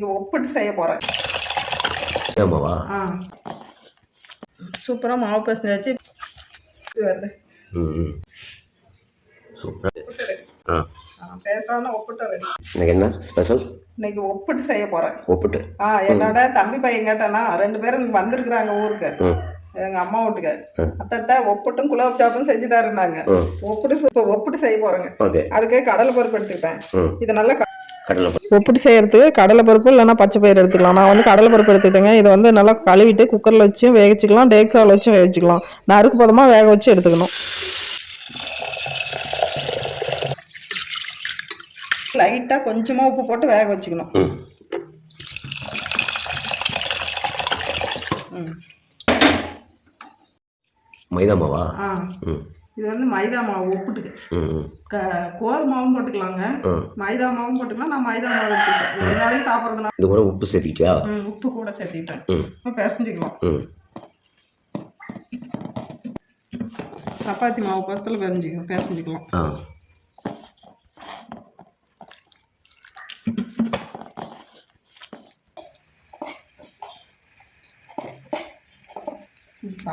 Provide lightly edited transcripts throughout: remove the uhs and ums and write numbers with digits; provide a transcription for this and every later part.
இன்னைக்கு ஒப்பிட்டு செய்ய போகிறேன். ஆமாவா? சூப்பராக மாவு பசஞ்சாச்சு. வருது. சூப்பராக பேசுகிறோன்னா ஒப்பிட்டு ரெடி. இன்னைக்கு என்ன ஸ்பெஷல்? இன்னைக்கு ஒப்பிட்டு செய்ய போகிறேன். ஒப்பிட்டு? என்னோட தம்பி பையன் கேட்டானா 2 பேரும் வந்திருக்கிறாங்க ஊருக்கு, எங்கள் அம்மா வீட்டுக்கு. அத்தை ஒப்பிட்டும் குலோப் ஜாமுன் செஞ்சு தரேன்னாங்க. ஒப்பிட்டு செய்ய போகிறேங்க. அதுக்கு கடலை பருப்பு எடுத்துக்கிட்டேன். இது நல்லா ஒப்பிட்டு செய்யறதுக்கு கடலை பருப்பு இல்லைன்னா பச்சை பயிர் எடுத்துக்கலாம். நான் வந்து கடலை பருப்பு எடுத்துக்கிட்டேங்க. இதை வந்து நல்லா கழுவிட்டு குக்கரில் வச்சும் வேகச்சிக்கலாம், டேக்ஸாவில் வச்சும் வேகச்சிக்கலாம். நறுக்கு பதமாக வேக வச்சு எடுத்துக்கணும். லைட்டாக கொஞ்சமாக உப்பு போட்டு வேக வச்சுக்கணும். மைதா மாவா? இது வந்து மைதா மாவு ஒப்பிட்டுக்கு. கோதுமை மாவும் போட்டுக்கலாங்க, மைதா மாவும் போட்டுக்கலாம். நான் மைதா மாவு எடுத்துக்கிட்டேன். ஒரு நாளைக்கு சாப்பிட்றதுனால இது கூட உப்பு சேர்த்திட்டியா? உப்பு கூட சேர்த்திட்டேன். இப்போ பிசைஞ்சிக்கலாம். சப்பாத்தி மாவு பதத்தில் பிசைஞ்சிக்கலாம்.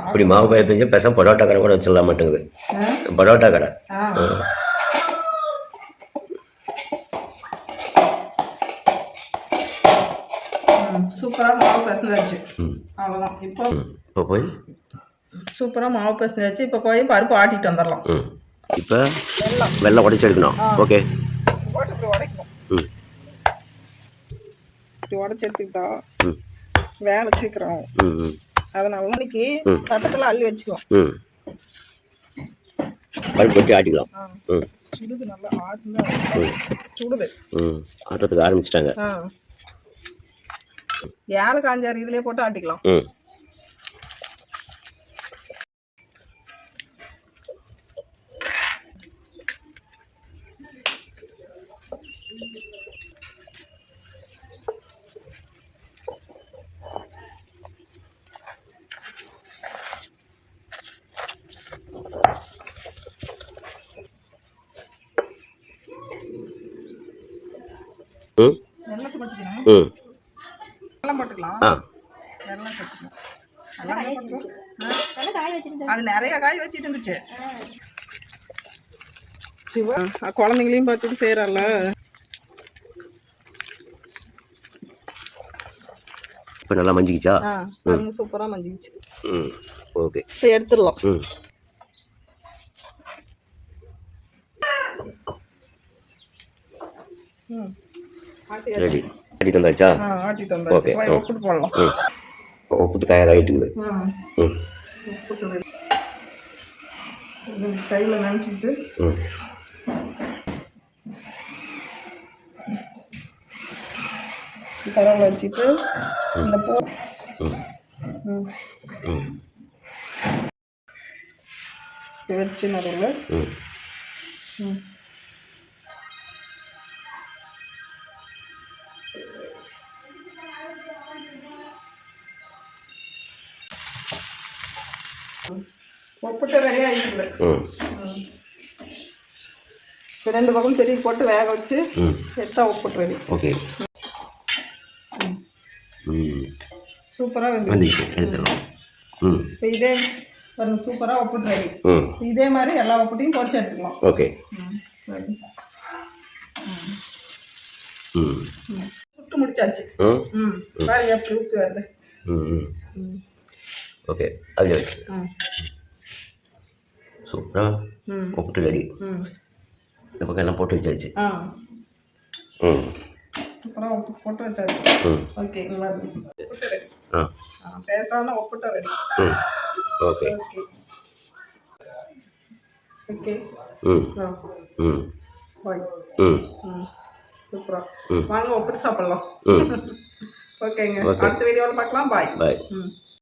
அப்படி மாவு பயத்து பேச பரோட்டா கடை கூட வச்சிடலாம் மாட்டேங்குது. பரோட்டா கடை சூப்பராக மாவு பசந்தாச்சு. அவ்வளோதான். இப்போ போய் சூப்பராக மாவு பசந்தாச்சு. இப்போ போய் பருப்பு ஆட்டிட்டு வந்துடலாம். இப்போ வெள்ளம் உடைச்சி எடுக்கணும். ஓகே, உடைக்கணும். இப்படி உடச்சி எடுத்துக்கிட்டா வேலை சீக்கிரம். அதனால இன்னைக்கு தட்டத்தில் அள்ளி வச்சுக்குவோம். பருப்பு கொட்டி ஆட்டிக்கலாம். சுடுது, நல்லா ஆட்டுனா சுடுது. ஆட்டத்துக்கு ஆரம்பிச்சிட்டாங்க. ஏழு 5 இதுலேயே போட்டு ஆட்டிக்கலாம். அது நிறைய காய் வச்சுட்டு இருந்துச்சு. சிவா குழந்தைங்களையும் பார்த்துட்டு செய்யறால. இப்போ நல்லா மஞ்சிக்கிச்சா? சூப்பராக மஞ்சிக்கிச்சு. ஓகே, இப்போ எடுத்துடலாம். ரெடி. ஆட்டிட்டு வந்தாச்சா? ஆட்டிட்டு வந்தாச்சு. ஒப்பிட்டு போடலாம். ஒப்பிட்டு தயாராகிட்டுக்குது. கையில் நினச்சிக்கிட்டு கரவில் வச்சுட்டு இந்த பூ வச்சு நடுவில் ஒப்பிட்டு ரெடி ஆகிடுது. 2 பக்கம் திருப்பி போட்டு வேக வச்சு எடுத்தா ஒப்பிட்டு ரெடி. ஓகே, சூப்பராக வெந்துச்சு. இப்போ இதே சூப்பராக ஒப்பிட்டு ரெடி. இதே மாதிரி எல்லா ஒப்பிட்டையும் பொரிச்சு எடுத்துக்கலாம். ஓகே, சுட்டு முடிச்சாச்சு. பாருங்க எப்படி ஊற்றி வருது. ஓகே, அது சூப்பராக ஒப்பிட்டு ரெடி. இந்த பக்கம் எல்லாம் போட்டு வச்சாச்சு. சூப்பராக ஒப்பிட்டு போட்டு வச்சாச்சு. ஓகே, பேசுகிறோன்னா ஒப்பிட்டு ரெடி. Okay okay. சூப்பராக வாங்க ஒப்பிட்டு சாப்பிட்லாம். ஓகேங்க, அடுத்த வீடியோவில் பார்க்கலாம். பாய்.